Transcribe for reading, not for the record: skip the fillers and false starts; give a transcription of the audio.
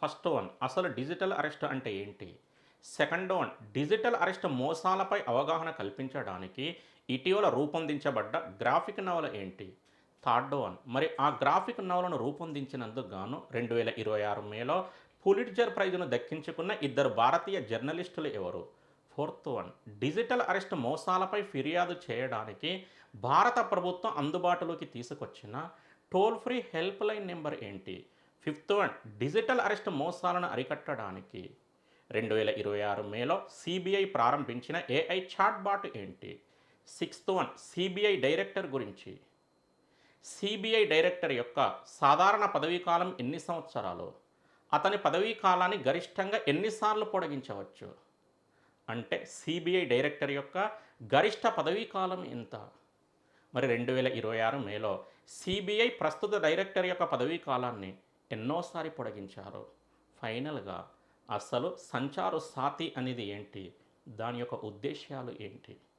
First one అసలు digital arrest అంటే ఏంటి? సెకండ్ వన్ డిజిటల్ అరెస్ట్ మోసాలపై అవగాహన కల్పించడానికి ఇటీవల రూపొందించబడ్డ గ్రాఫిక్ నవల ఏంటి? థర్డ్ వన్ మరి ఆ గ్రాఫిక్ నవలను రూపొందించినందుకు గాను 2026 మేలో పులిట్జర్ ప్రైజ్ను దక్కించుకున్న ఇద్దరు భారతీయ జర్నలిస్టులు ఎవరు? ఫోర్త్ వన్ డిజిటల్ అరెస్ట్ మోసాలపై ఫిర్యాదు చేయడానికి భారత ప్రభుత్వం అందుబాటులోకి తీసుకొచ్చిన toll free help line number ఏంటి? ఫిఫ్త్ వన్ డిజిటల్ అరెస్ట్ మోసాలను అరికట్టడానికి 2026 మేలో సిబిఐ ప్రారంభించిన ఏఐ చాట్ బాట్ ఏంటి? సిక్స్త్ వన్ సిబిఐ డైరెక్టర్ గురించి. సిబిఐ డైరెక్టర్ యొక్క సాధారణ పదవీ కాలం ఎన్ని సంవత్సరాలు? అతని పదవీ కాలాన్ని గరిష్టంగా ఎన్నిసార్లు పొడిగించవచ్చు? అంటే సిబిఐ డైరెక్టర్ యొక్క గరిష్ట పదవీ కాలం ఎంత? మరి 2026 మేలో సిబిఐ ప్రస్తుత డైరెక్టర్ యొక్క పదవీ కాలాన్ని ఎన్నోసారి పొడిగించారు? ఫైనల్గా అసలు సంచారు సాతి అనేది ఏంటి? దాని యొక్క ఉద్దేశ్యాలు ఏంటి?